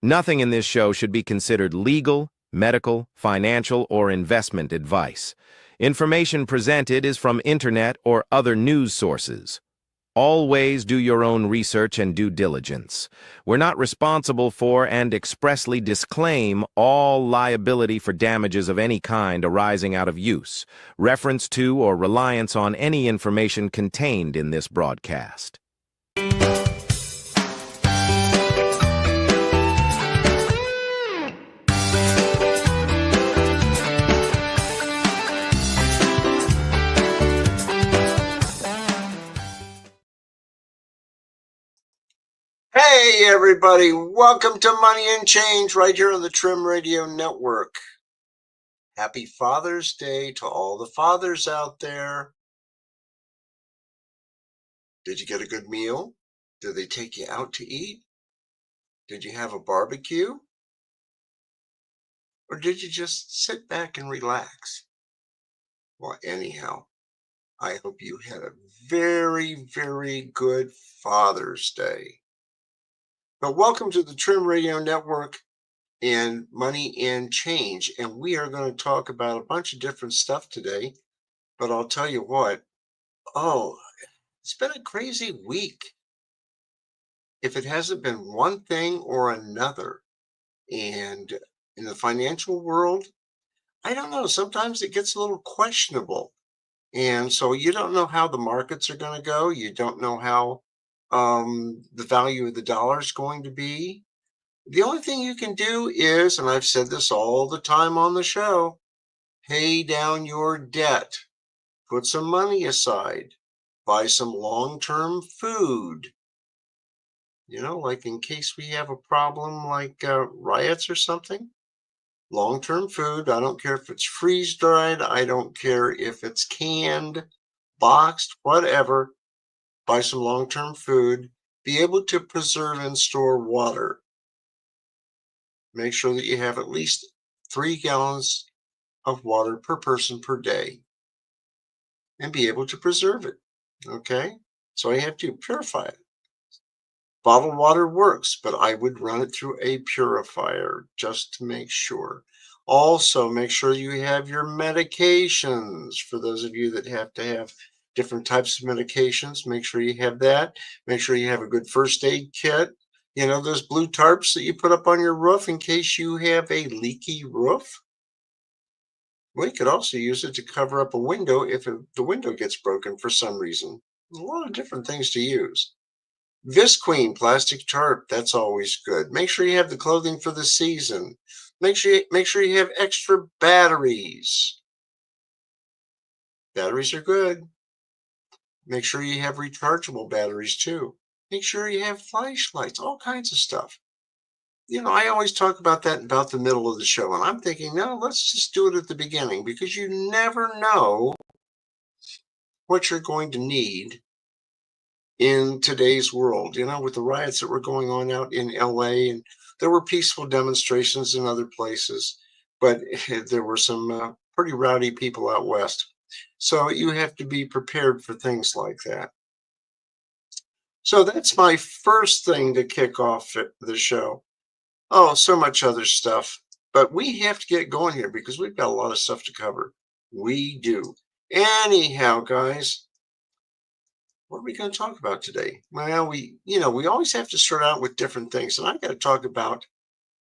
Nothing in this show should be considered legal, medical, financial, or investment advice. Information presented is from internet or other news sources. Always do your own research and due diligence. We're not responsible for and expressly disclaim all liability for damages of any kind arising out of use, reference to, or reliance on any information contained in this broadcast. Hey everybody, welcome to Money and Change right here on the Trim Radio Network. Happy Father's Day to all the fathers out there. Did you get a good meal? Did they take you out to eat? Did you have a barbecue? Or did you just sit back and relax? Well, anyhow, I hope you had a very, very good Father's Day. But welcome to the Trim Radio Network and Money and Change. And we are going to talk about a bunch of different stuff today. But I'll tell you what, it's been a crazy week. If it hasn't been one thing or another. And in the financial world, I don't know, sometimes it gets a little questionable. And so you don't know how the markets are going to go. You don't know how the value of the dollar is going to be. The only thing you can do is, and I've said this all the time on the show, pay down your debt, put some money aside, buy some long-term food, like in case we have a problem like riots or something. Long-term food, I don't care if it's freeze-dried, I don't care if it's canned, boxed, whatever. Buy some long-term food, be able to preserve and store water. Make sure that you have at least 3 gallons of water per person per day and be able to preserve it, okay? So you have to purify it. Bottled water works, but I would run it through a purifier just to make sure. Also, make sure you have your medications. For those of you that have to have different types of medications, make sure you have that. Make sure you have a good first aid kit. Those blue tarps that you put up on your roof in case you have a leaky roof. Well, you could also use it to cover up a window if the window gets broken for some reason. A lot of different things to use. Visqueen plastic tarp, that's always good. Make sure you have the clothing for the season. Make sure you have extra batteries. Batteries are good. Make sure you have rechargeable batteries too. Make sure you have flashlights, all kinds of stuff. I always talk about that about the middle of the show, and I'm thinking, no, let's just do it at the beginning because you never know what you're going to need in today's world. With the riots that were going on out in LA, and there were peaceful demonstrations in other places, but there were some pretty rowdy people out west. So you have to be prepared for things like that. So that's my first thing to kick off the show. Oh, so much other stuff. But we have to get going here because we've got a lot of stuff to cover. We do. Anyhow, guys, what are we going to talk about today? Well, we always have to start out with different things. And I got to talk about,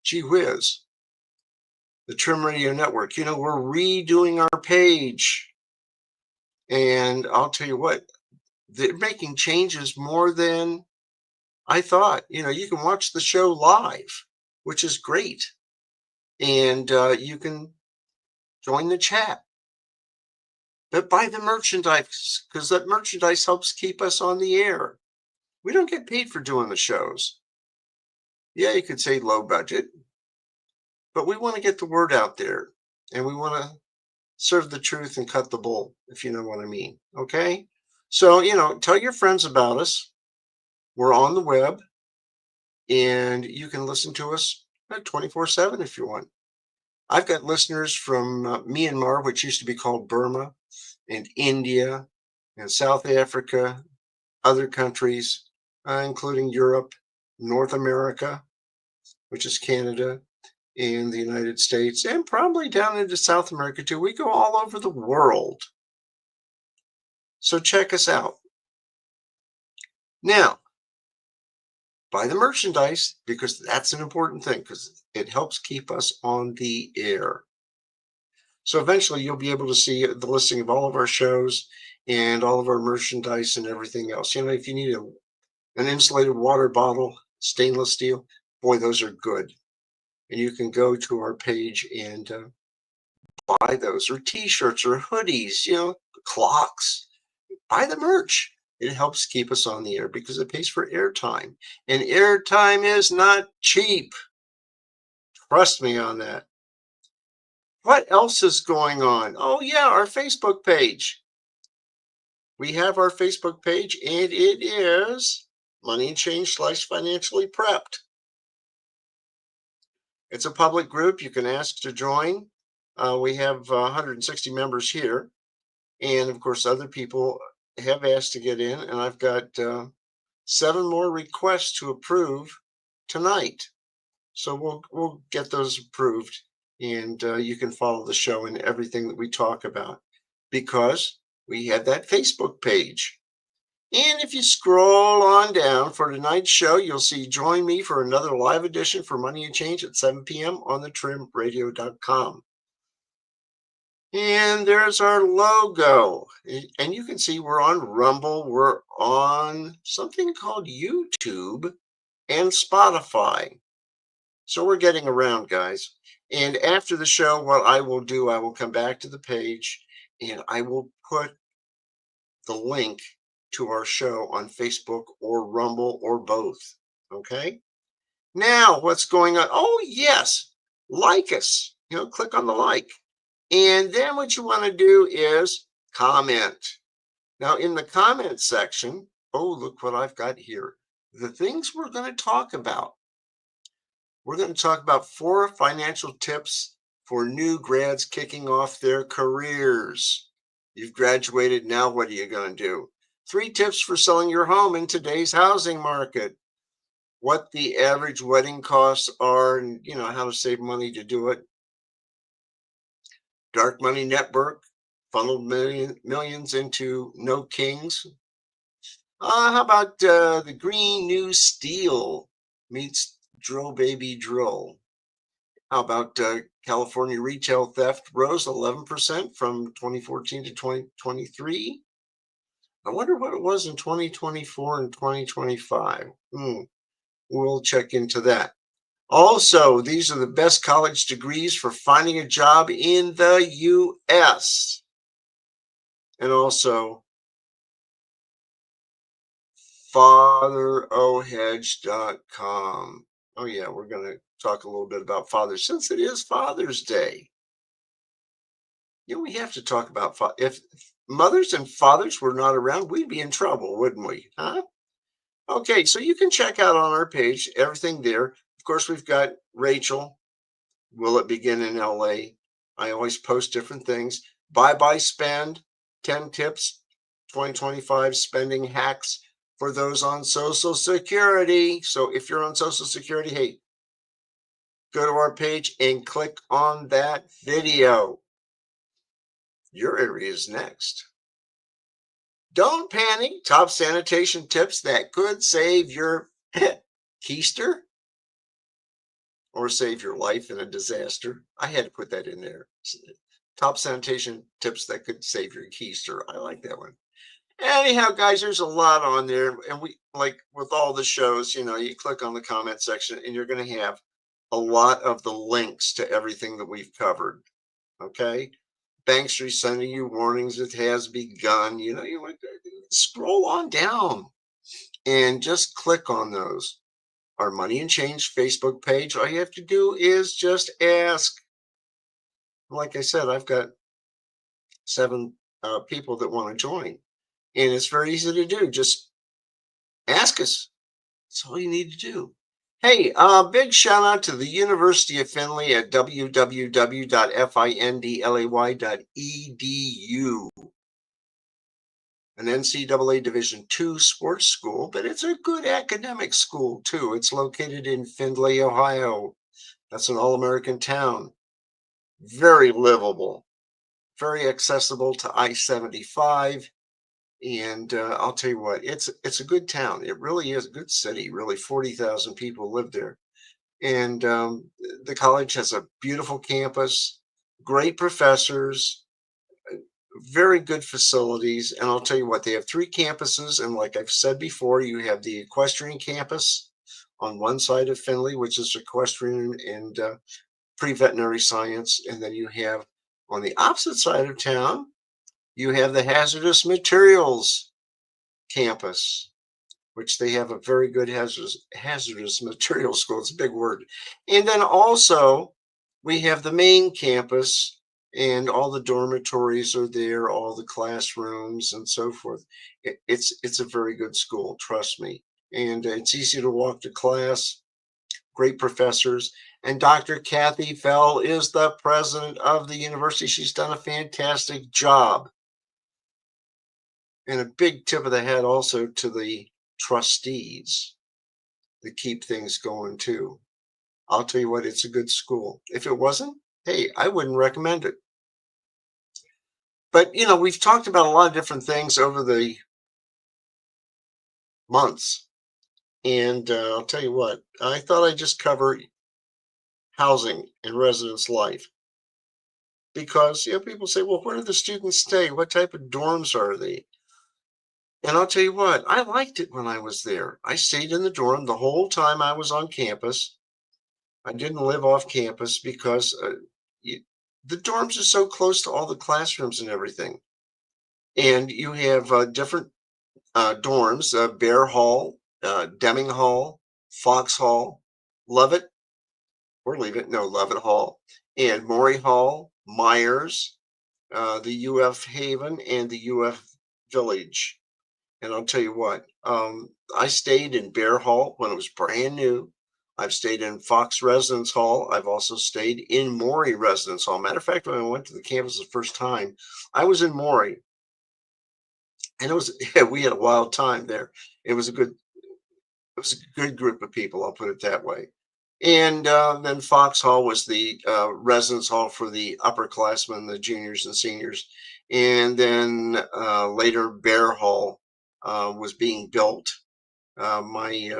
gee whiz, the Trim Radio Network. We're redoing our page. And I'll tell you what, they're making changes more than I thought. You can watch the show live, which is great. And you can join the chat. But buy the merchandise, because that merchandise helps keep us on the air. We don't get paid for doing the shows. Yeah, you could say low budget. But we want to get the word out there. And we want to serve the truth and cut the bull, if you know what I mean. Okay? So, tell your friends about us. We're on the web. And you can listen to us 24/7 if you want. I've got listeners from Myanmar, which used to be called Burma, and India, and South Africa, other countries, including Europe, North America, which is Canada and the United States, and probably down into South America too. We go all over the world. So check us out. Now, buy the merchandise because that's an important thing because it helps keep us on the air. So eventually you'll be able to see the listing of all of our shows and all of our merchandise and everything else. You know, if you need an insulated water bottle, stainless steel, boy, those are good. And you can go to our page and buy those, or t-shirts or hoodies, you know, clocks. Buy the merch. It helps keep us on the air because it pays for airtime. And airtime is not cheap. Trust me on that. What else is going on? Oh, yeah, our Facebook page. We have our Facebook page, and it is Money and Change / Financially Prepped. It's a public group. You can ask to join. We have 160 members here. And of course, other people have asked to get in, and I've got 7 more requests to approve tonight. So we'll get those approved, and you can follow the show and everything that we talk about because we have that Facebook page. And if you scroll on down for tonight's show, you'll see join me for another live edition for Money and Change at 7 p.m. on thetrimradio.com. And there's our logo. And you can see we're on Rumble. We're on something called YouTube and Spotify. So we're getting around, guys. And after the show, what I will do, I will come back to the page and I will put the link to our show on Facebook or Rumble or both. Okay. Now, what's going on? Oh, yes. Like us. You know, click on the like. And then what you want to do is comment. Now, in the comment section, oh, look what I've got here. The things we're going to talk about. We're going to talk about 4 financial tips for new grads kicking off their careers. You've graduated. Now, what are you going to do? 3 tips for selling your home in today's housing market. What the average wedding costs are, and you know how to save money to do it. Dark money network funneled millions into no kings. How about the green new steel meets drill baby drill? How about California retail theft rose 11% from 2014 to 2023? I wonder what it was in 2024 and 2025. We'll check into that. Also, these are the best college degrees for finding a job in the U.S. And also, fatherohedge.com. Oh, yeah, we're going to talk a little bit about fathers since it is Father's Day. You know, we have to talk about if mothers and fathers were not around, we'd be in trouble, wouldn't we? Huh? Okay, so you can check out on our page everything there. Of course, we've got Rachel. Will it begin in LA? I always post different things. Buy, spend, 10 tips, 2025 spending hacks for those on Social Security. So if you're on Social Security, hey, go to our page and click on that video. Your area is next. Don't panic. Top sanitation tips that could save your keister or save your life in a disaster. I had to put that in there. Top sanitation tips that could save your keister. I like that one. Anyhow, guys, there's a lot on there. And we, like with all the shows, you know, you click on the comment section and you're going to have a lot of the links to everything that we've covered. Okay. Banks are sending you warnings. It has begun. You know, you want to scroll on down and just click on those. Our Money and Change Facebook page. All you have to do is just ask. Like I said, I've got 7 people that want to join, and it's very easy to do. Just ask us. That's all you need to do. Hey, big shout out to the University of Findlay at www.findlay.edu. an NCAA Division II sports school, but it's a good academic school too. It's located in Findlay, Ohio. That's an all-American town. Very livable, very accessible to I-75. And I'll tell you what, it's a good town. It really is a good city. Really, 40,000 people live there. And the college has a beautiful campus, great professors, very good facilities. And I'll tell you what, they have three campuses. And like I've said before, you have the equestrian campus on one side of Findlay, which is equestrian and pre-veterinary science. And then you have on the opposite side of town, you have the hazardous materials campus, which they have a very good hazardous materials school. It's a big word. And then also we have the main campus, and all the dormitories are there, all the classrooms and so forth. It's a very good school, trust me. And it's easy to walk to class, great professors. And Dr. Kathy Fell is the president of the university. She's done a fantastic job. And a big tip of the hat also to the trustees that keep things going too. I'll tell you what, it's a good school. If it wasn't, hey, I wouldn't recommend it. But, we've talked about a lot of different things over the months. And I'll tell you what, I thought I'd just cover housing and residence life. Because, people say, well, where do the students stay? What type of dorms are they? And I'll tell you what, I liked it when I was there. I stayed in the dorm the whole time I was on campus. I didn't live off campus because the dorms are so close to all the classrooms and everything. And you have different dorms, Bear Hall, Deming Hall, Fox Hall, Lovett, or Leave It, no, Lovett Hall, and Maury Hall, Myers, the UF Haven, and the UF Village. And I'll tell you what, I stayed in Bear Hall when it was brand new. I've stayed in Fox Residence Hall. I've also stayed in Maury Residence Hall. Matter of fact, when I went to the campus the first time, I was in Maury, and we had a wild time there. It was a good group of people. I'll put it that way. And then Fox Hall was the residence hall for the upperclassmen, the juniors and seniors. And then later, Bear Hall was being built. My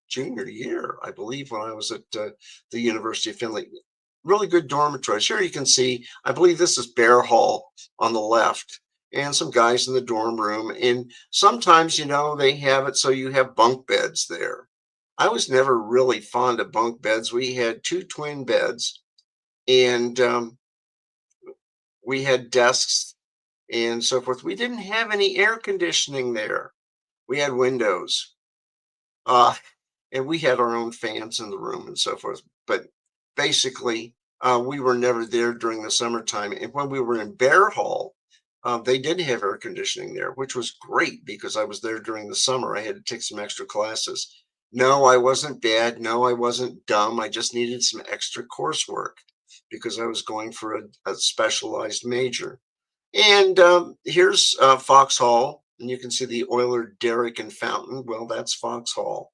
junior year, I believe, when I was at the University of Findlay. Really good dormitories. Here you can see, I believe this is Bear Hall on the left, and some guys in the dorm room. And sometimes, they have it so you have bunk beds there. I was never really fond of bunk beds. We had two twin beds, and we had desks and so forth. We didn't have any air conditioning there. We had windows. And we had our own fans in the room and so forth. But basically, we were never there during the summertime. And when we were in Bear Hall, they did have air conditioning there, which was great because I was there during the summer. I had to take some extra classes. No, I wasn't bad. No, I wasn't dumb. I just needed some extra coursework because I was going for a specialized major. And here's Fox Hall. And you can see the Euler Derrick and Fountain. Well, that's Fox Hall.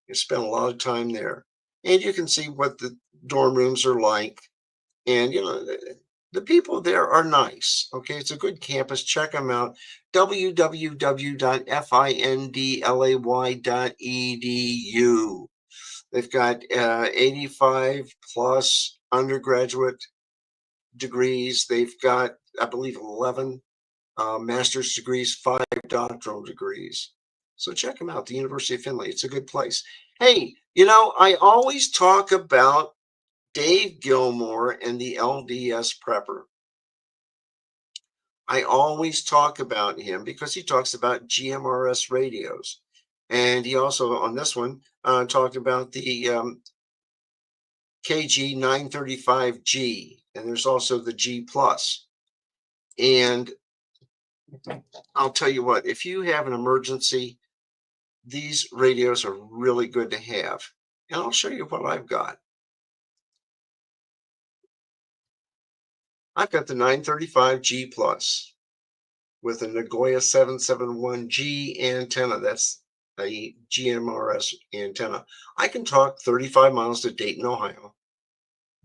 You spent a lot of time there, and you can see what the dorm rooms are like. And the people there are nice. Okay, it's a good campus. Check them out. www.findlay.edu. They've got 85 plus undergraduate degrees. They've got, I believe, 11 master's degrees, 5 doctoral degrees. So check them out, the University of Findlay. It's a good place. Hey, I always talk about Dave Gilmore and the LDS Prepper. I always talk about him because he talks about GMRS radios. And he also, on this one, talked about the KG 935G. And there's also the G Plus. And I'll tell you what, if you have an emergency, these radios are really good to have. And I'll show you what I've got. I've got the 935G Plus, with a Nagoya 771G antenna. That's a GMRS antenna. I can talk 35 miles to Dayton, Ohio,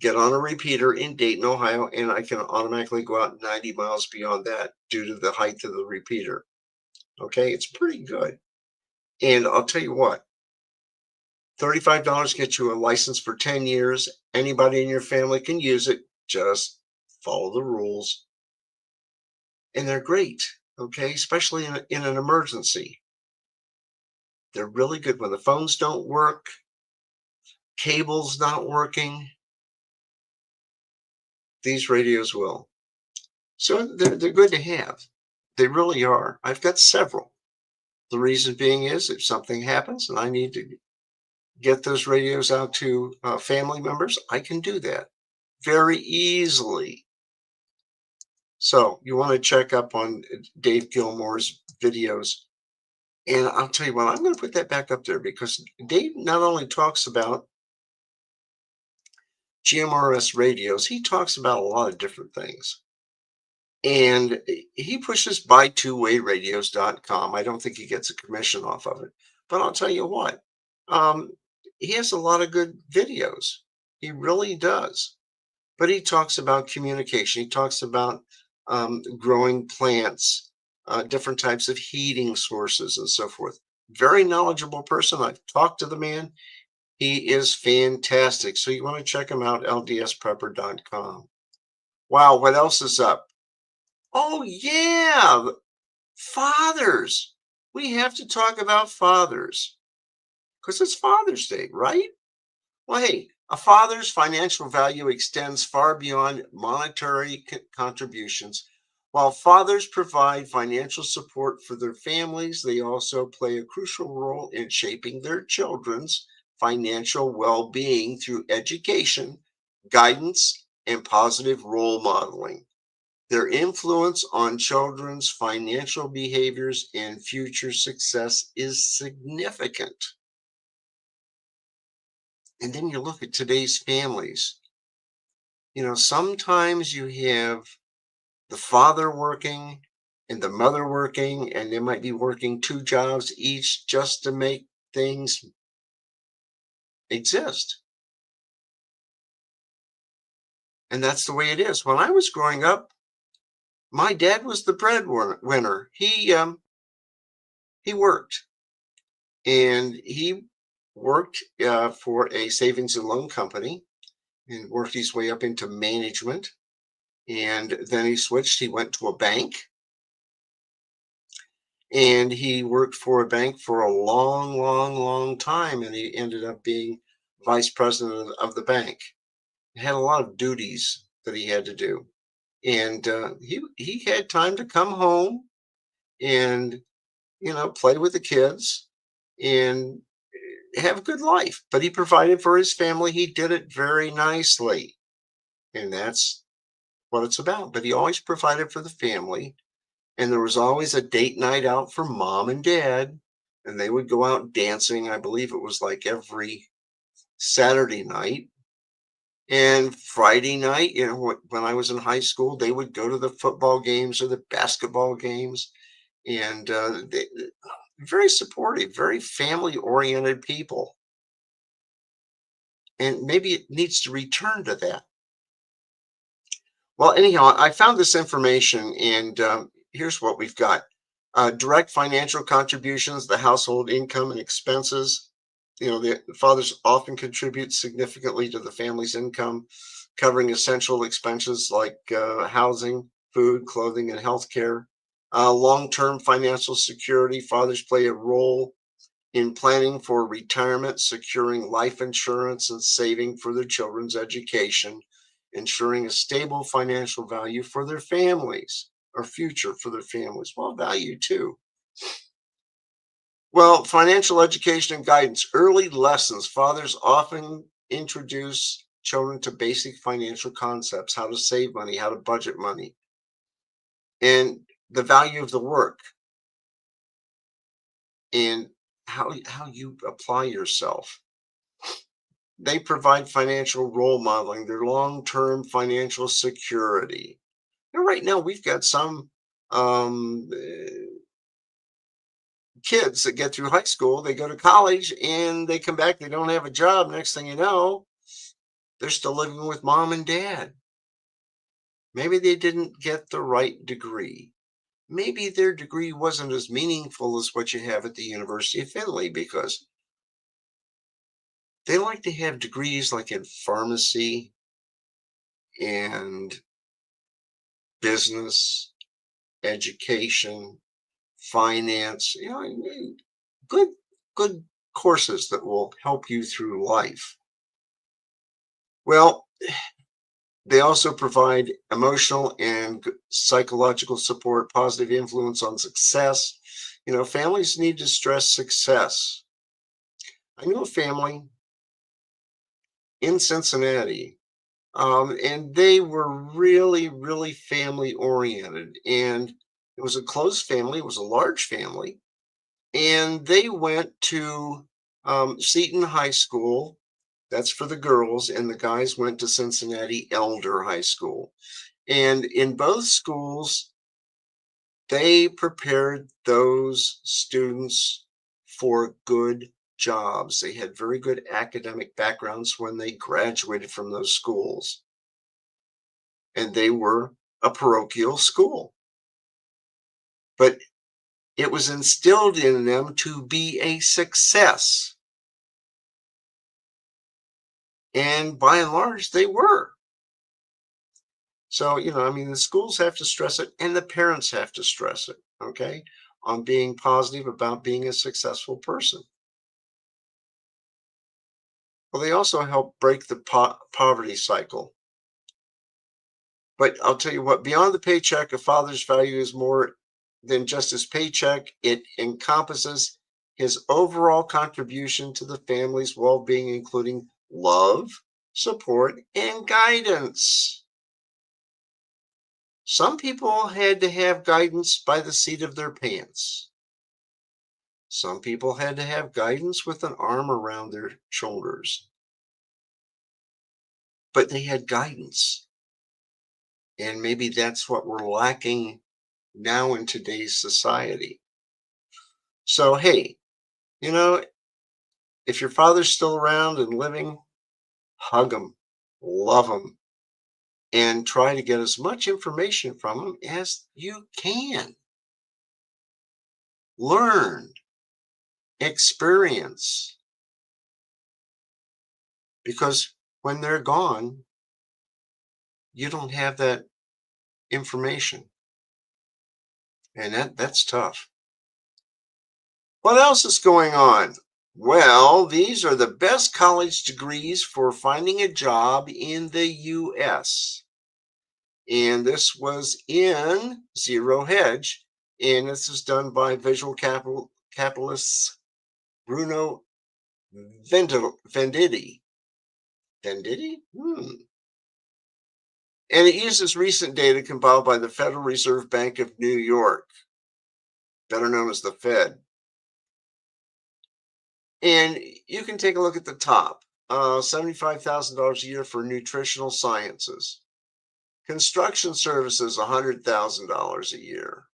get on a repeater in Dayton, Ohio, and I can automatically go out 90 miles beyond that due to the height of the repeater. Okay, it's pretty good. And I'll tell you what, $35 gets you a license for 10 years. Anybody in your family can use it. Just follow the rules. And they're great, okay, especially in an emergency. They're really good when the phones don't work, cable's not working. These radios will. So they're good to have. They really are. I've got several. The reason being is if something happens and I need to get those radios out to family members, I can do that very easily. So you want to check up on Dave Gilmore's videos. And I'll tell you what, I'm going to put that back up there because Dave not only talks about GMRS radios, he talks about a lot of different things. And he pushes buy2wayradios.com. I don't think he gets a commission off of it. But I'll tell you what, um, he has a lot of good videos. He really does. But he talks about communication. He talks about growing plants, different types of heating sources, and so forth. Very knowledgeable person. I've talked to the man. He is fantastic. So you want to check him out, ldsprepper.com. Wow, what else is up? Oh, yeah, fathers. We have to talk about fathers because it's Father's Day, right? Well, hey, a father's financial value extends far beyond monetary contributions. While fathers provide financial support for their families, they also play a crucial role in shaping their children's financial well being through education, guidance, and positive role modeling. Their influence on children's financial behaviors and future success is significant. And then you look at today's families. Sometimes you have the father working and the mother working, and they might be working two jobs each just to make things exist. And that's the way it is. When I was growing up, my dad was the breadwinner. He worked, and he worked for a savings and loan company and worked his way up into management. And then he switched. He went to a bank and he worked for a bank for a long, long, long time. And he ended up being vice president of the bank. He had a lot of duties that he had to do. And he had time to come home and, play with the kids and have a good life. But he provided for his family. He did it very nicely. And that's what it's about. But he always provided for the family. And there was always a date night out for mom and dad. And they would go out dancing. I believe it was like every Saturday night. And Friday night, when I was in high school, they would go to the football games or the basketball games. And very supportive, very family oriented people. And maybe it needs to return to that. Well, anyhow, I found this information, and here's what we've got. Direct financial contributions, the household income and expenses. The fathers often contribute significantly to the family's income, covering essential expenses like housing, food, clothing, and healthcare. Long-term financial security, fathers play a role in planning for retirement, securing life insurance, and saving for their children's education, ensuring a stable financial value for their families or future for their families. Well, value too. Well, financial education and guidance, early lessons. Fathers often introduce children to basic financial concepts, how to save money, how to budget money, and the value of the work and how you apply yourself. They provide financial role modeling, their long-term financial security. Right now, we've got some Kids that get through high school, they go to college and they come back, they don't have a job. Next thing you know, they're still living with mom and dad. Maybe they didn't get the right degree. Maybe their degree wasn't as meaningful as what you have at the University of Findlay because they like to have degrees like in pharmacy and business, education, finance, good good courses that will help you through life. Well, they also provide emotional and psychological support, positive influence on success. Families need to stress success. I know a family in Cincinnati, and they were really, really family oriented. And it was a close family, it was a large family. And they went to Seton High School. That's for the girls, and the guys went to Cincinnati Elder High School. And in both schools, they prepared those students for good jobs. They had very good academic backgrounds when they graduated from those schools. And they were a parochial school. But it was instilled in them to be a success. And by and large, they were. So, the schools have to stress it and the parents have to stress it, okay, on being positive about being a successful person. Well, they also help break the poverty cycle. But I'll tell you what, beyond the paycheck, a father's value is more than just his paycheck. It encompasses his overall contribution to the family's well being, including love, support, and guidance. Some people had to have guidance by the seat of their pants. Some people had to have guidance with an arm around their shoulders. But they had guidance. And maybe that's what we're lacking now in today's society. So, hey, you know, if your father's still around and living, hug him, love him, and try to get as much information from him as you can. Learn, experience, because when they're gone, you don't have that information. And that's tough. What else is going on? Well, these are the best college degrees for finding a job in the US. And this was in Zero Hedge. And this is done by visual capitalists Bruno Venditti. Venditti? And it uses recent data compiled by the Federal Reserve Bank of New York, better known as the Fed. And you can take a look at the top. $75,000 a year for nutritional sciences. Construction services, $100,000 a year.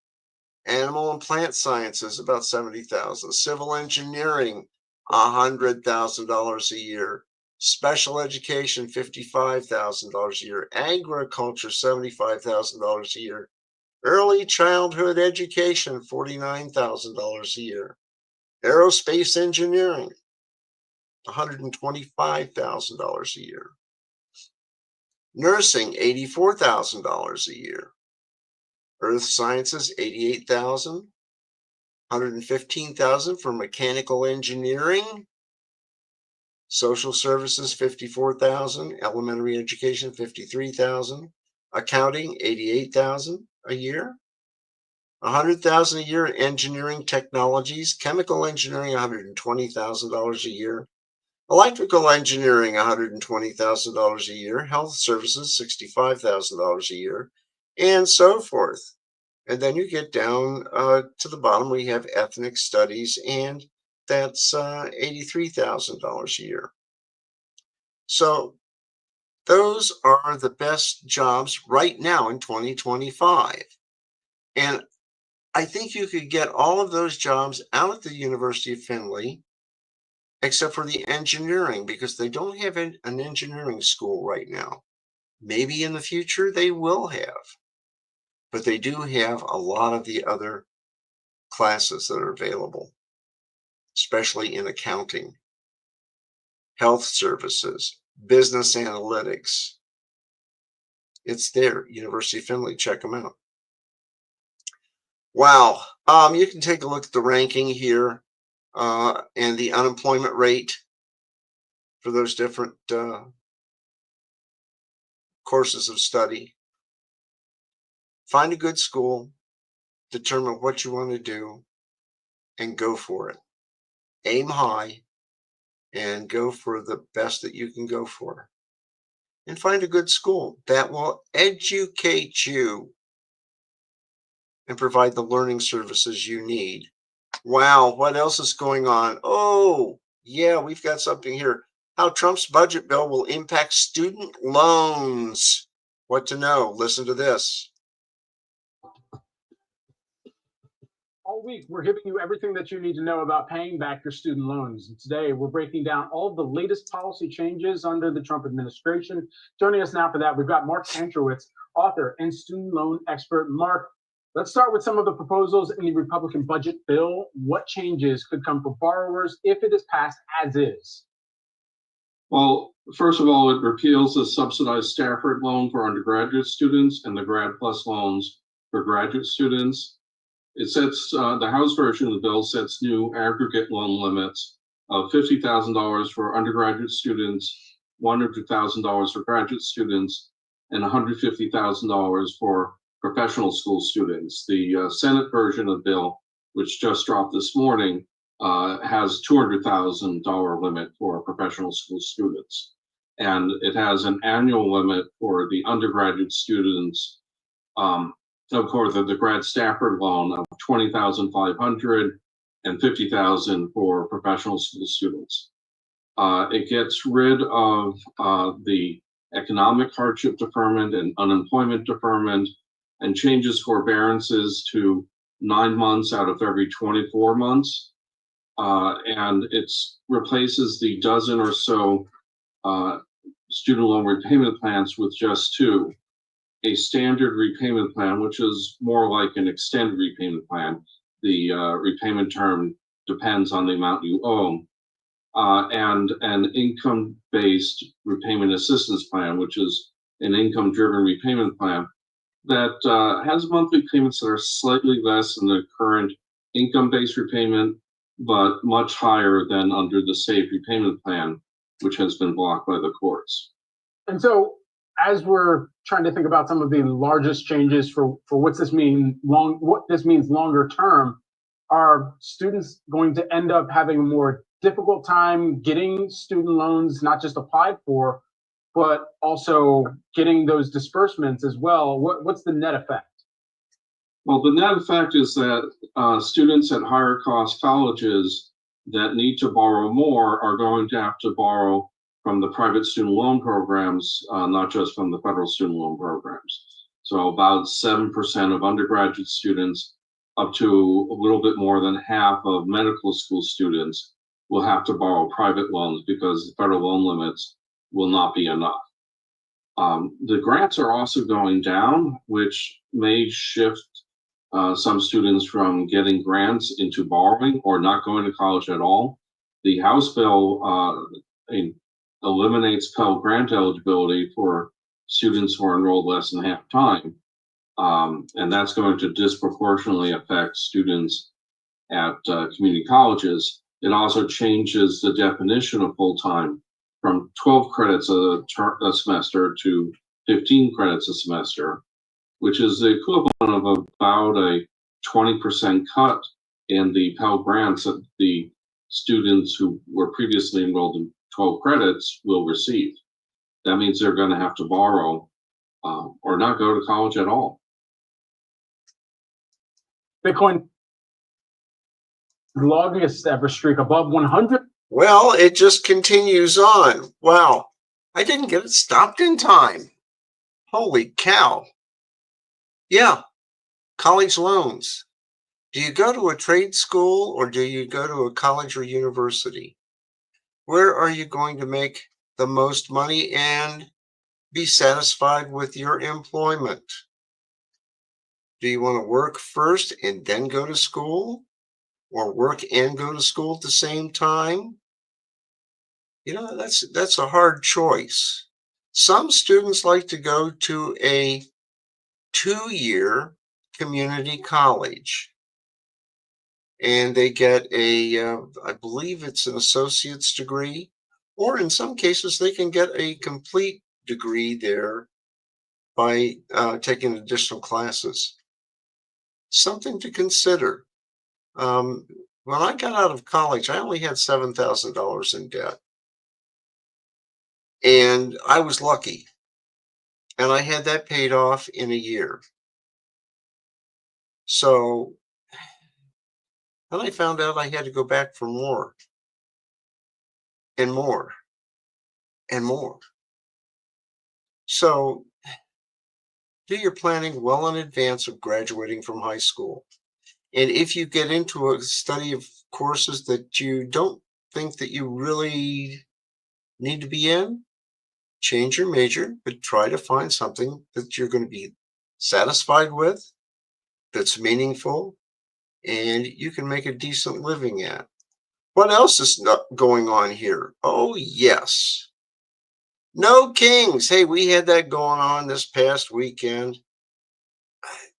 Animal and plant sciences, about $70,000. Civil engineering, $100,000 a year. Special education, $55,000 a year. Agriculture, $75,000 a year. Early childhood education, $49,000 a year. Aerospace engineering, $125,000 a year. Nursing, $84,000 a year. Earth sciences, $88,000. $115,000 for mechanical engineering. Social services, $54,000. Elementary education, $53,000. Accounting, $88,000 a year. $100,000 a year in engineering technologies. Chemical engineering, $120,000 a year. Electrical engineering, $120,000 a year. Health services, $65,000 a year, and so forth. And then you get down to the bottom, we have ethnic studies, and that's $83,000 a year. So those are the best jobs right now in 2025. And I think you could get all of those jobs out at the University of Findlay, except for the engineering, because they don't have an engineering school right now. Maybe in the future they will have, but they do have a lot of the other classes that are available, especially in accounting, health services, business analytics. It's there, University of Findlay. Check them out. Wow. You can take a look at the ranking here and the unemployment rate for those different courses of study. Find a good school, determine what you want to do, and go for it. Aim high and go for the best that you can go for. And find a good school that will educate you and provide the learning services you need. Wow, what else is going on? Oh, yeah, we've got something here. How Trump's budget bill will impact student loans. What to know? Listen to this. All week, we're giving you everything that you need to know about paying back your student loans. And today, we're breaking down all of the latest policy changes under the Trump administration. Joining us now for that, we've got Mark Antrowitz, author and student loan expert. Mark, let's start with some of the proposals in the Republican budget bill. What changes could come for borrowers if it is passed as is? Well, first of all, it repeals the subsidized Stafford loan for undergraduate students and the Grad Plus loans for graduate students. It sets, the House version of the bill sets new aggregate loan limits of $50,000 for undergraduate students, $100,000 for graduate students, and $150,000 for professional school students. The Senate version of the bill, which just dropped this morning, has $200,000 limit for professional school students. And it has an annual limit for the undergraduate students, of course, the Grad Stafford loan of $20,500 and $50,000 for professional school students. It gets rid of the economic hardship deferment and unemployment deferment and changes forbearances to 9 months out of every 24 months. And it replaces the dozen or so student loan repayment plans with just two. A standard repayment plan, which is more like an extended repayment plan. The repayment term depends on the amount you owe. And an income-based repayment assistance plan, which is an income-driven repayment plan that has monthly payments that are slightly less than the current income-based repayment, but much higher than under the SAVE repayment plan, which has been blocked by the courts. And so, as we're trying to think about some of the largest changes for what this means longer term, are students going to end up having a more difficult time getting student loans, not just applied for, but also getting those disbursements as well? What's the net effect? Well, the net effect is that students at higher cost colleges that need to borrow more are going to have to borrow from the private student loan programs, not just from the federal student loan programs. So about 7% of undergraduate students, up to a little bit more than half of medical school students will have to borrow private loans because the federal loan limits will not be enough. The grants are also going down, which may shift some students from getting grants into borrowing or not going to college at all. The House bill eliminates Pell Grant eligibility for students who are enrolled less than half time. And that's going to disproportionately affect students at community colleges. It also changes the definition of full-time from 12 credits a semester to 15 credits a semester, which is the equivalent of about a 20% cut in the Pell Grants that the students who were previously enrolled in 12 credits will receive. That means they're going to have to borrow or not go to college at all. Bitcoin, longest ever streak above 100. Well, it just continues on. Wow, I didn't get it stopped in time. Holy cow. Yeah, College loans. Do you go to a trade school or do you go to a college or university? Where are you going to make the most money and be satisfied with your employment? Do you want to work first and then go to school, or work and go to school at the same time? That's a hard choice. Some students like to go to a 2-year community college, and they get I believe it's an associate's degree, or in some cases they can get a complete degree there by taking additional classes. Something to consider. When I got out of college, I only had $7,000 in debt, and I was lucky, and I had that paid off in a year. So then I found out I had to go back for more and more and more. So do your planning well in advance of graduating from high school. And if you get into a study of courses that you don't think that you really need to be in, change your major, but try to find something that you're going to be satisfied with, that's meaningful, and you can make a decent living at. What else is going on here? Oh, yes. No kings. Hey, we had that going on this past weekend.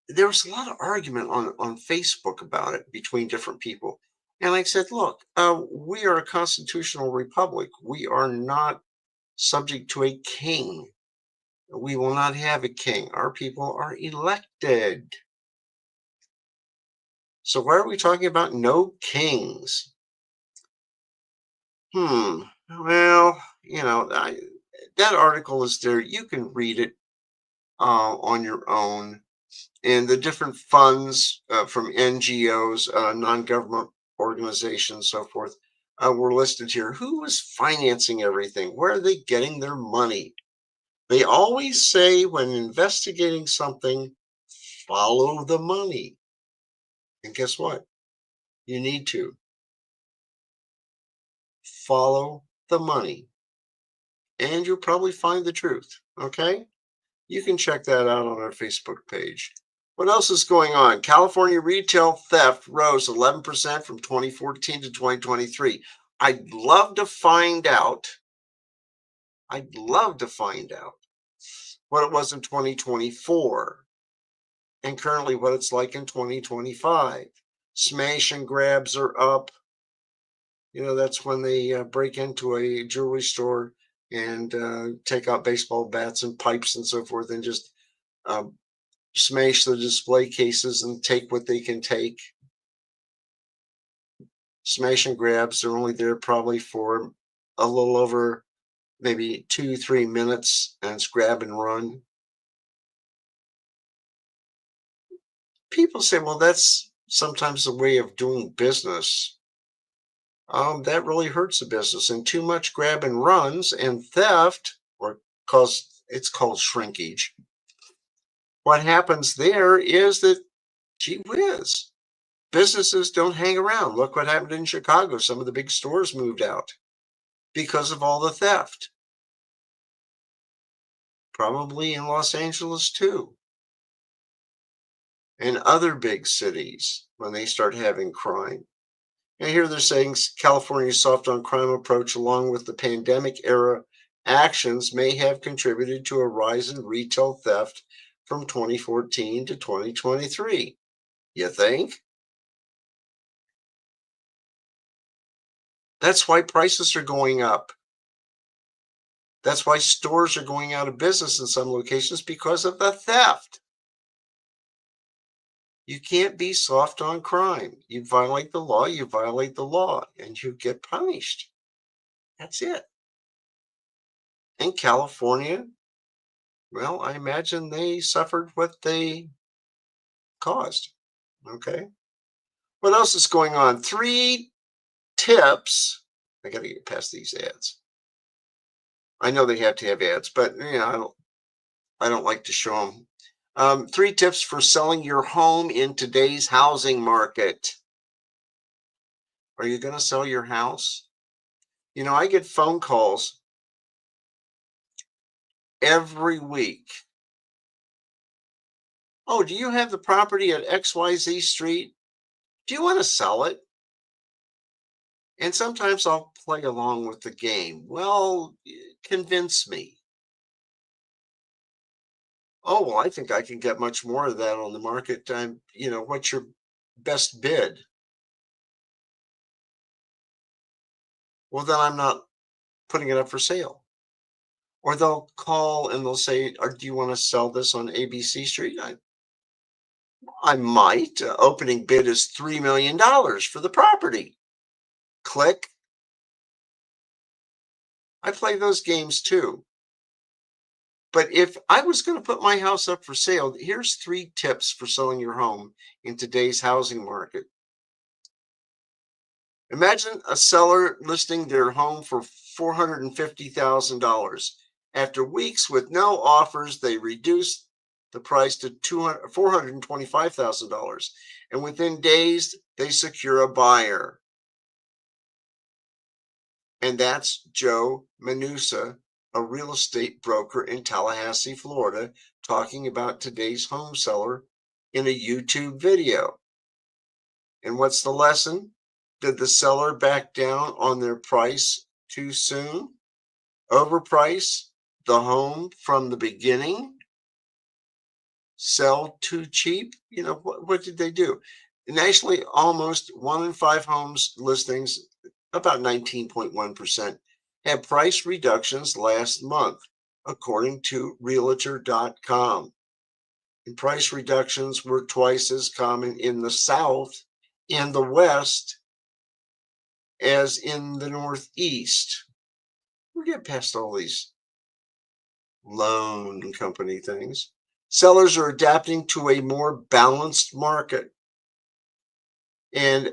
There was a lot of argument on Facebook about it between different people. And I said, look, we are a constitutional republic. We are not subject to a king. We will not have a king. Our people are elected. So why are we talking about no kings? Well, that article is there. You can read it on your own. And the different funds from NGOs, non-government organizations, so forth, were listed here. Who is financing everything? Where are they getting their money? They always say when investigating something, follow the money. And guess what? You need to follow the money, and you'll probably find the truth. Okay? You can check that out on our Facebook page. What else is going on? California retail theft rose 11% from 2014 to 2023. I'd love to find out what it was in 2024 and currently what it's like in 2025. Smash and grabs are up. That's when they break into a jewelry store and take out baseball bats and pipes and so forth and just smash the display cases and take what they can take. Smash and grabs are only there probably for a little over maybe 2-3 minutes, and it's grab and run. People say, well, that's sometimes the way of doing business. That really hurts the business, and too much grab and runs and theft, it's called shrinkage. What happens there is that, gee whiz, businesses don't hang around. Look what happened in Chicago. Some of the big stores moved out because of all the theft. Probably in Los Angeles too. And other big cities when they start having crime. And here they're saying California's soft on crime approach, along with the pandemic era actions, may have contributed to a rise in retail theft from 2014 to 2023. You think? That's why prices are going up. That's why stores are going out of business in some locations, because of the theft. You can't be soft on crime. You violate the law, and you get punished. That's it. In California, well, I imagine they suffered what they caused. Okay. What else is going on? 3 tips. I got to get past these ads. I know they have to have ads, but I don't like to show them. 3 tips for selling your home in today's housing market. Are you going to sell your house? You know, I get phone calls every week. Oh, do you have the property at XYZ Street? Do you want to sell it? And sometimes I'll play along with the game. Well, convince me. Oh, well, I think I can get much more of that on the market. You know, what's your best bid? Well, then I'm not putting it up for sale. Or they'll call and they'll say, do you want to sell this on ABC Street? I might. Opening bid is $3 million for the property. Click. I play those games too. But if I was going to put my house up for sale, here's 3 tips for selling your home in today's housing market. Imagine a seller listing their home for $450,000. After weeks with no offers, they reduce the price to $425,000. And within days, they secure a buyer. And that's Joe Manusa, a real estate broker in Tallahassee, Florida, talking about today's home seller in a YouTube video. And what's the lesson? Did the seller back down on their price too soon? Overprice the home from the beginning? Sell too cheap? You know, what did they do? Nationally, almost 1 in 5 homes listings, about 19.1%, had price reductions last month, according to Realtor.com. And price reductions were twice as common in the South and the West as in the Northeast. We'll get past all these loan company things. Sellers are adapting to a more balanced market. And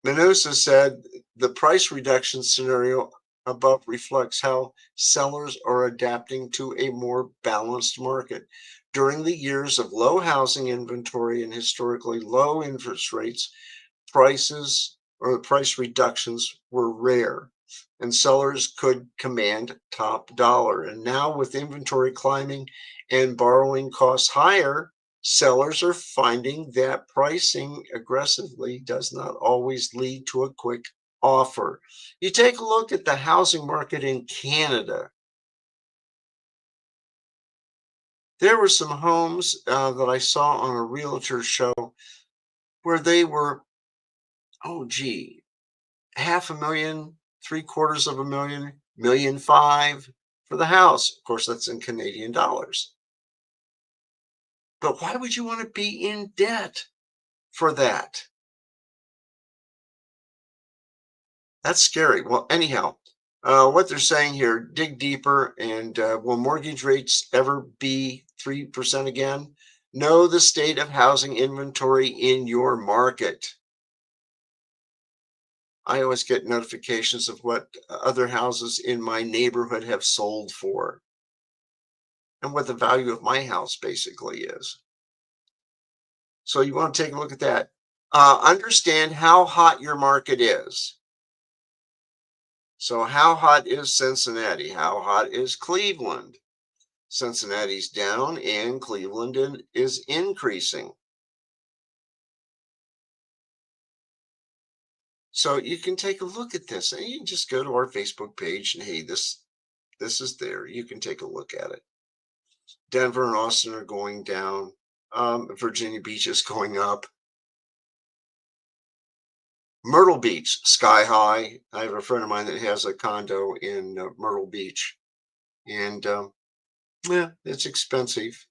Minosa said the price reduction scenario above reflects how sellers are adapting to a more balanced market. During the years of low housing inventory and historically low interest rates, prices or price reductions were rare and sellers could command top dollar. And now with inventory climbing and borrowing costs higher, sellers are finding that pricing aggressively does not always lead to a quick offer. You take a look at the housing market in Canada. There were some homes that I saw on a realtor show where they were, $500,000, $750,000, $1.5 million for the house. Of course, that's in Canadian dollars. But why would you want to be in debt for that? That's scary. Well, anyhow, what they're saying here, dig deeper. And will mortgage rates ever be 3% again? Know the state of housing inventory in your market. I always get notifications of what other houses in my neighborhood have sold for and what the value of my house basically is. So you want to take a look at that. Understand how hot your market is. So how hot is Cincinnati? How hot is Cleveland? Cincinnati's down and Cleveland is increasing. So you can take a look at this. And you can just go to our Facebook page and hey, this is there. You can take a look at it. Denver and Austin are going down. Virginia Beach is going up. Myrtle Beach, sky high. I have a friend of mine that has a condo in Myrtle Beach. And it's expensive.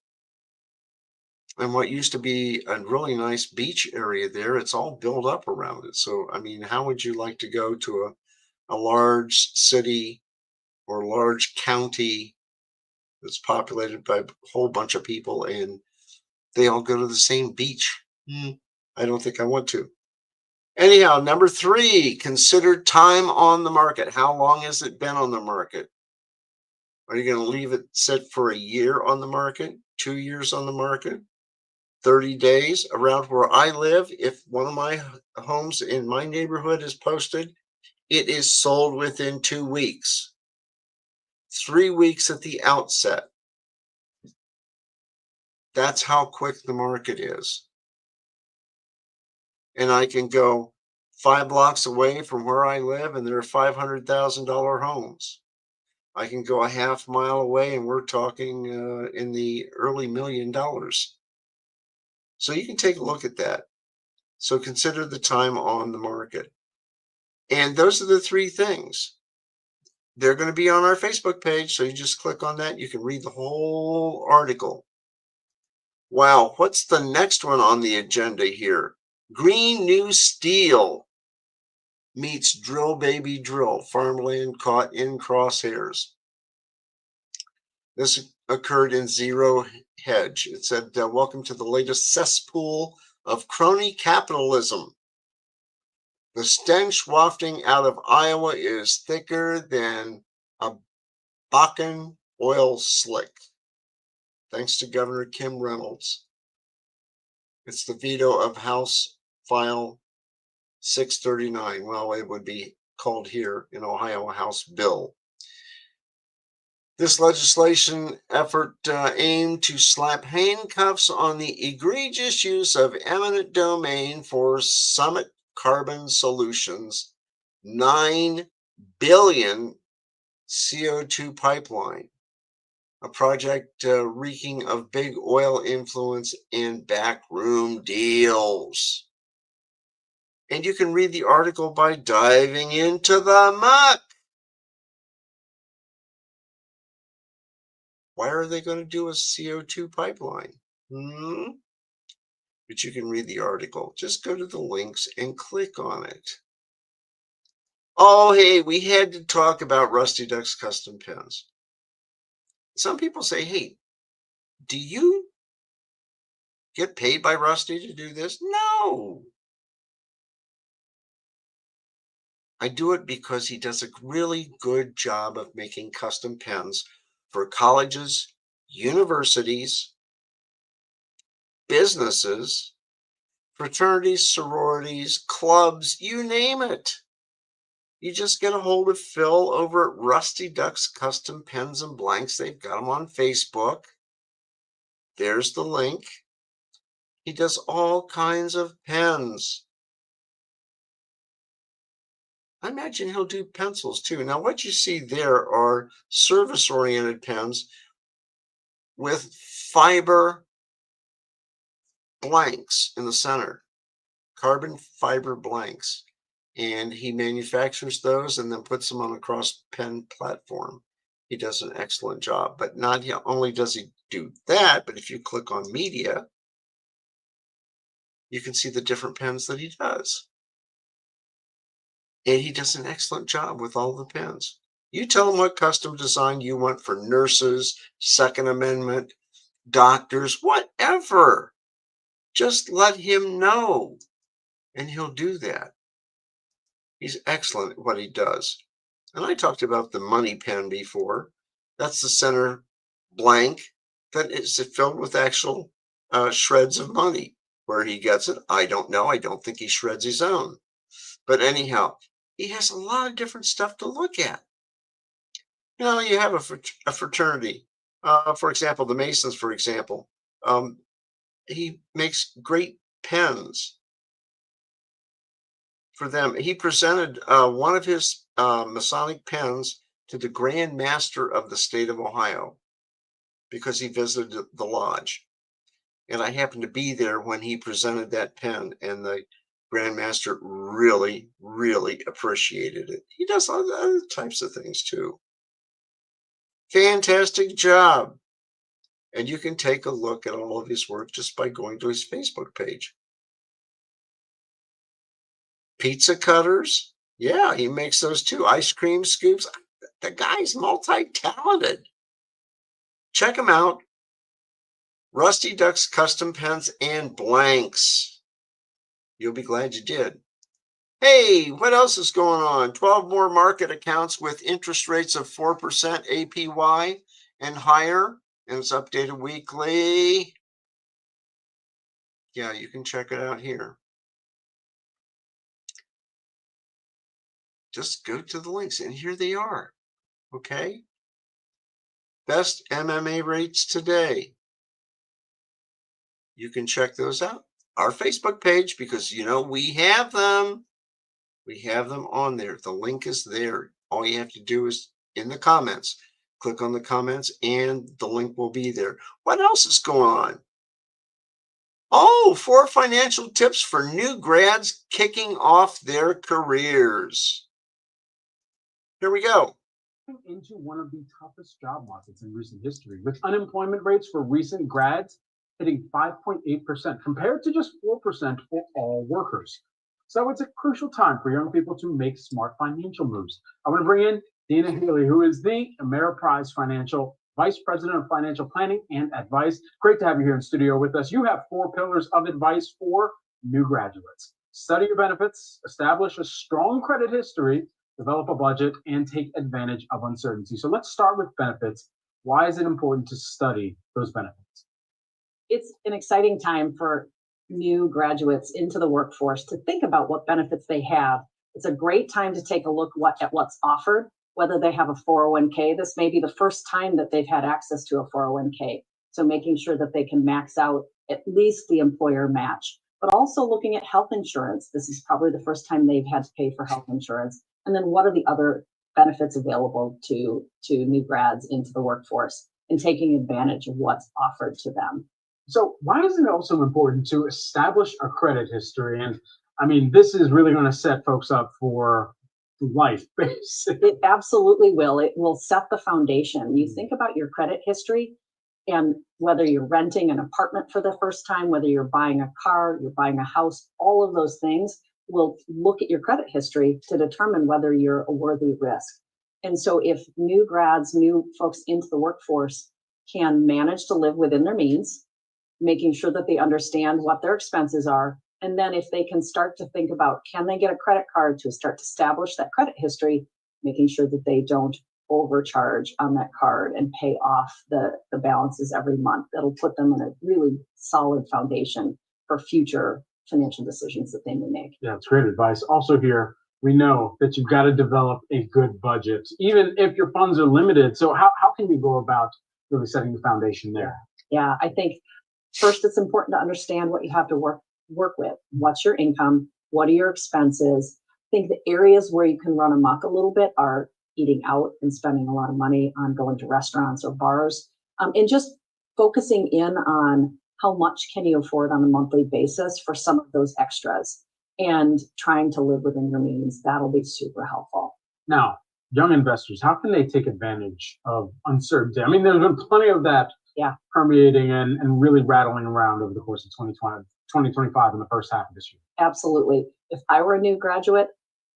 And what used to be a really nice beach area there, it's all built up around it. So, I mean, how would you like to go to a large city or large county that's populated by a whole bunch of people and they all go to the same beach? I don't think I want to. Anyhow, number 3, consider time on the market. How long has it been on the market? Are you going to leave it sit for a year on the market, 2 years on the market, 30 days? Around where I live, if one of my homes in my neighborhood is posted, it is sold within 2 weeks, 3 weeks at the outset. That's how quick the market is. And I can go 5 blocks away from where I live, and there are $500,000 homes. I can go a half mile away, and we're talking in the early $1 million. So you can take a look at that. So consider the time on the market. And those are the 3 things. They're going to be on our Facebook page, so you just click on that. You can read the whole article. Wow, what's the next one on the agenda here? Green New Steel meets Drill Baby Drill, farmland caught in crosshairs. This occurred in Zero Hedge. It said, welcome to the latest cesspool of crony capitalism. The stench wafting out of Iowa is thicker than a Bakken oil slick, thanks to Governor Kim Reynolds. It's the veto of House File 639. Well, it would be called here in Ohio House Bill. This legislation effort aimed to slap handcuffs on the egregious use of eminent domain for Summit Carbon Solutions' 9 billion CO2 pipeline, a project reeking of big oil influence and backroom deals. And you can read the article by diving into the muck. Why are they going to do a CO2 pipeline? But you can read the article. Just go to the links and click on it. Oh, hey, we had to talk about Rusty Duck's custom pens. Some people say, hey, do you get paid by Rusty to do this? No. I do it because he does a really good job of making custom pens for colleges, universities, businesses, fraternities, sororities, clubs, you name it. You just get a hold of Phil over at Rusty Duck's Custom Pens and Blanks. They've got them on Facebook. There's the link. He does all kinds of pens. I imagine he'll do pencils too. Now, what you see there are service-oriented pens with fiber blanks in the center, carbon fiber blanks. And he manufactures those and then puts them on a cross pen platform. He does an excellent job. But not only does he do that, but if you click on media, you can see the different pens that he does. And he does an excellent job with all the pens. You tell him what custom design you want for nurses, Second Amendment, doctors, whatever. Just let him know, and he'll do that. He's excellent at what he does. And I talked about the money pen before. That's the center blank that is filled with actual shreds of money. Where he gets it, I don't know. I don't think he shreds his own. But anyhow, he has a lot of different stuff to look at. You know, you have a fraternity. For example, the Masons, for example. He makes great pens for them. He presented one of his Masonic pens to the Grand Master of the state of Ohio because he visited the lodge. And I happened to be there when he presented that pen, and the Grand Master really, really appreciated it. He does other types of things too. Fantastic job. And you can take a look at all of his work just by going to his Facebook page. Pizza cutters. Yeah, he makes those too. Ice cream scoops. The guy's multi-talented. Check him out. Rusty Duck's Custom Pens and Blanks. You'll be glad you did. Hey, what else is going on? 12 more market accounts with interest rates of 4% APY and higher. And it's updated weekly. Yeah, you can check it out here. Just go to the links, and here they are. Okay. Best MMA rates today. You can check those out. Our Facebook page, because we have them. We have them on there. The link is there. All you have to do is in the comments, click on the comments, and the link will be there. What else is going on? Oh, 4 financial tips for new grads kicking off their careers. Here we go. Into one of the toughest job markets in recent history, with unemployment rates for recent grads hitting 5.8% compared to just 4% for all workers. So it's a crucial time for young people to make smart financial moves. I want to bring in Dana Haley, who is the Ameriprise Financial Vice President of Financial Planning and Advice. Great to have you here in studio with us. You have 4 pillars of advice for new graduates. Study your benefits, establish a strong credit history, develop a budget, and take advantage of uncertainty. So let's start with benefits. Why is it important to study those benefits? It's an exciting time for new graduates into the workforce to think about what benefits they have. It's a great time to take a look at what's offered, whether they have a 401k. This may be the first time that they've had access to a 401k. So making sure that they can max out at least the employer match, but also looking at health insurance. This is probably the first time they've had to pay for health insurance. And then what are the other benefits available to new grads into the workforce, and taking advantage of what's offered to them. So why is it also important to establish a credit history? And I mean, this is really going to set folks up for life, basically. It absolutely will. It will set the foundation. You think about your credit history, and whether you're renting an apartment for the first time, whether you're buying a car, you're buying a house, all of those things will look at your credit history to determine whether you're a worthy risk. And so if new grads, new folks into the workforce can manage to live within their means, making sure that they understand what their expenses are, and then if they can start to think about, can they get a credit card to start to establish that credit history, making sure that they don't overcharge on that card and pay off the balances every month. That'll put them in a really solid foundation for future financial decisions that they may make. Yeah, it's great advice. Also here, we know that you've got to develop a good budget, even if your funds are limited. So how can you go about really setting the foundation there? Yeah, I think first it's important to understand what you have to work with. What's your income? What are your expenses? I think the areas where you can run amok a little bit are eating out and spending a lot of money on going to restaurants or bars, and just focusing in on how much can you afford on a monthly basis for some of those extras, and trying to live within your means. That'll be super helpful. Now, young investors, how can they take advantage of uncertainty? I mean, there's been plenty of that permeating and really rattling around over the course of 2025 in the first half of this year. Absolutely. If I were a new graduate,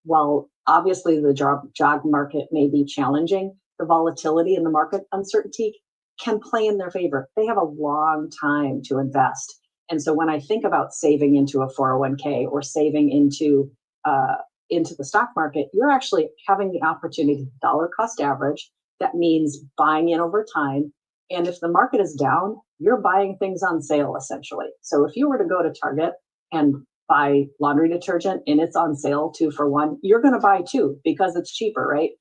while obviously the job market may be challenging, the volatility in the market uncertainty can play in their favor. They have a long time to invest. And so when I think about saving into a 401k or saving into the stock market, you're actually having the opportunity to dollar cost average. That means buying in over time. And if the market is down, you're buying things on sale essentially. So if you were to go to Target and buy laundry detergent and it's on sale 2 for 1, you're going to buy 2 because it's cheaper, right?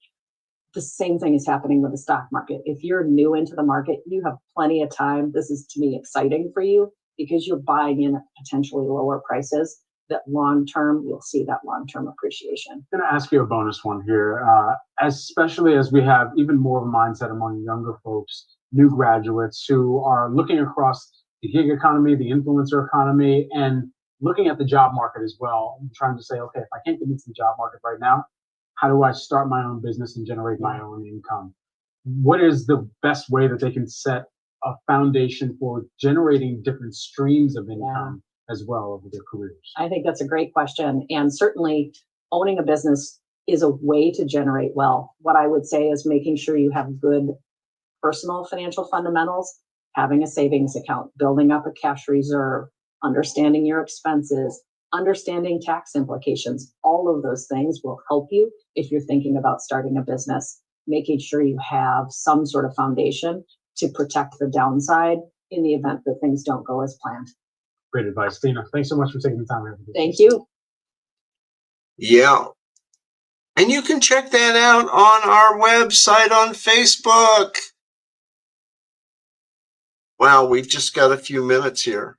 The same thing is happening with the stock market. If you're new into the market, you have plenty of time. This is, to me, exciting for you because you're buying in at potentially lower prices that long-term, you'll see that long-term appreciation. I'm going to ask you a bonus one here, especially as we have even more of a mindset among younger folks, new graduates who are looking across the gig economy, the influencer economy, and looking at the job market as well, and trying to say, okay, if I can't get into the job market right now, how do I start my own business and generate my own income? What is the best way that they can set a foundation for generating different streams of income as well over their careers? I think that's a great question. And certainly owning a business is a way to generate wealth. What I would say is making sure you have good personal financial fundamentals, having a savings account, building up a cash reserve, understanding your expenses, understanding tax implications. All of those things will help you if you're thinking about starting a business, making sure you have some sort of foundation to protect the downside in the event that things don't go as planned. Great advice, Tina. Thanks so much for taking the time. Thank you. Yeah. And you can check that out on our website on Facebook. Wow, we've just got a few minutes here.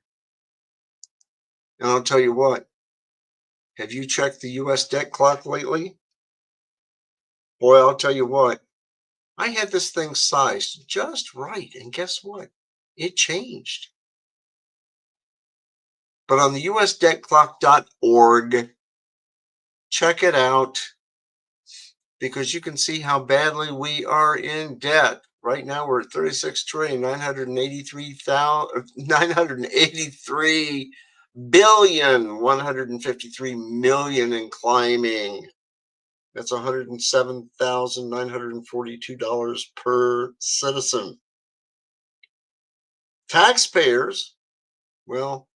And I'll tell you what, have you checked the US debt clock lately? Boy, I'll tell you what, I had this thing sized just right. And guess what? It changed. But on the usdebtclock.org, check it out because you can see how badly we are in debt. Right now we're at 36,983,153,000,000 and climbing. That's $107,942 per citizen. Taxpayers, well,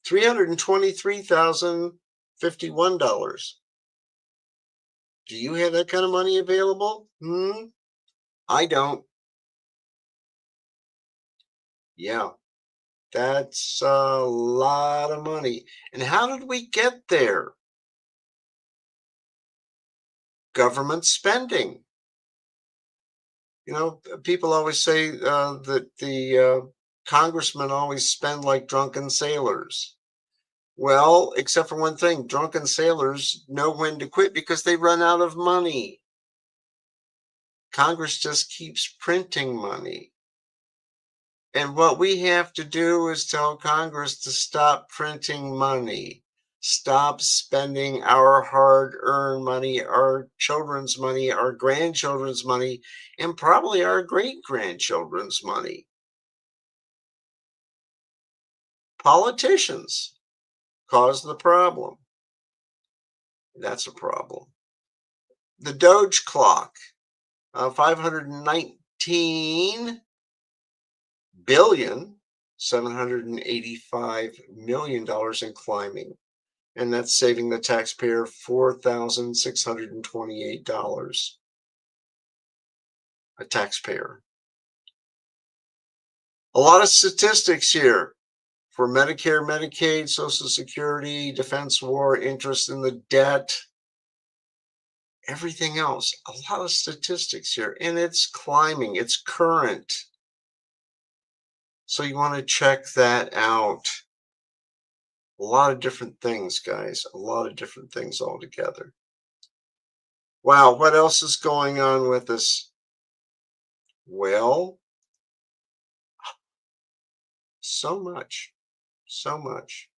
$323,051. Do you have that kind of money available? I don't. Yeah, that's a lot of money. And how did we get there? Government spending. You know, people always say that the congressmen always spend like drunken sailors. Well, except for one thing, drunken sailors know when to quit because they run out of money. Congress just keeps printing money. And what we have to do is tell Congress to stop printing money, stop spending our hard-earned money, our children's money, our grandchildren's money, and probably our great-grandchildren's money. Politicians cause the problem. That's a problem. The Doge clock, 519,785,000,000 in climbing, and that's saving the taxpayer $4,628 a taxpayer. A lot of statistics here for Medicare, Medicaid, Social Security, defense, war, interest in the debt, everything else. A lot of statistics here, and it's climbing. It's current. So you want to check that out. A lot of different things, guys. A lot of different things altogether. Wow, what else is going on with us? Well, so much. So much.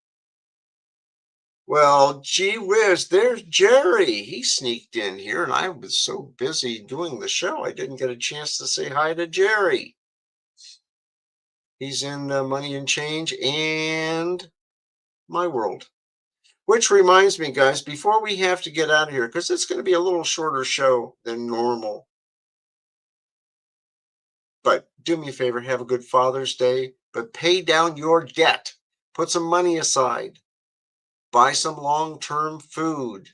Well, gee whiz, there's Jerry. He sneaked in here, and I was so busy doing the show, I didn't get a chance to say hi to Jerry. He's in Money and Change and My World. Which reminds me, guys, before we have to get out of here, because it's going to be a little shorter show than normal. But do me a favor, have a good Father's Day, but pay down your debt. Put some money aside. Buy some long-term food.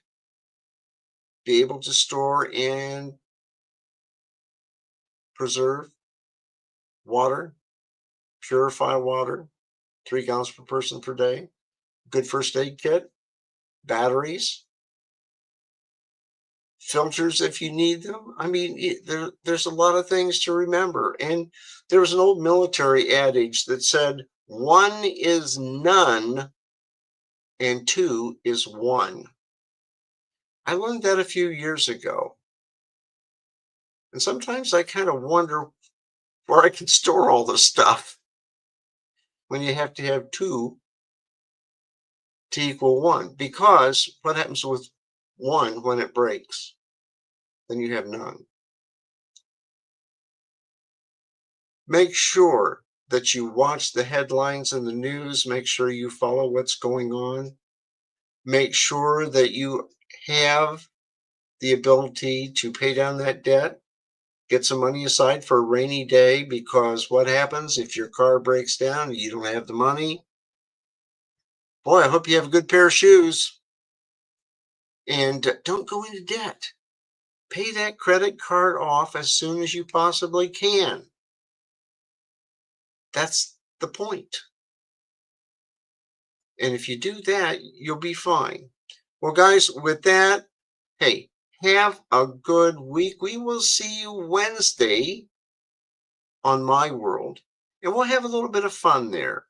Be able to store and preserve water, purify water, 3 gallons per person per day. Good first aid kit, batteries, filters if you need them. I mean, there's a lot of things to remember. And there was an old military adage that said, 1 is none and 2 is 1. I learned that a few years ago. And sometimes I kind of wonder where I can store all this stuff when you have to have 2 to equal 1. Because what happens with 1 when it breaks? Then you have none. Make sure that you watch the headlines in the news. Make sure you follow what's going on. Make sure that you have the ability to pay down that debt. Get some money aside for a rainy day, because what happens if your car breaks down and you don't have the money? Boy, I hope you have a good pair of shoes. And don't go into debt. Pay that credit card off as soon as you possibly can. That's the point. And if you do that, you'll be fine. Well, guys, with that, hey, have a good week. We will see you Wednesday on My World, and we'll have a little bit of fun there.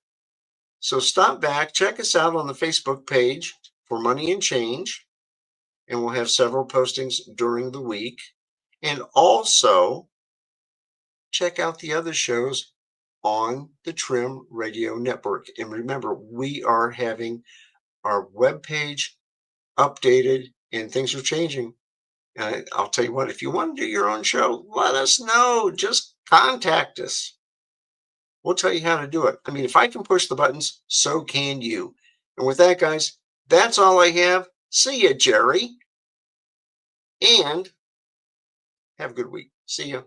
So stop back, check us out on the Facebook page for Money and Change, and we'll have several postings during the week. And also check out the other shows on the Trim Radio Network. And remember, we are having our webpage updated and things are changing. And I'll tell you what, if you want to do your own show, let us know. Just contact us. We'll tell you how to do it. I mean, if I can push the buttons, so can you. And with that, guys, that's all I have. See you, Jerry. And have a good week. See you.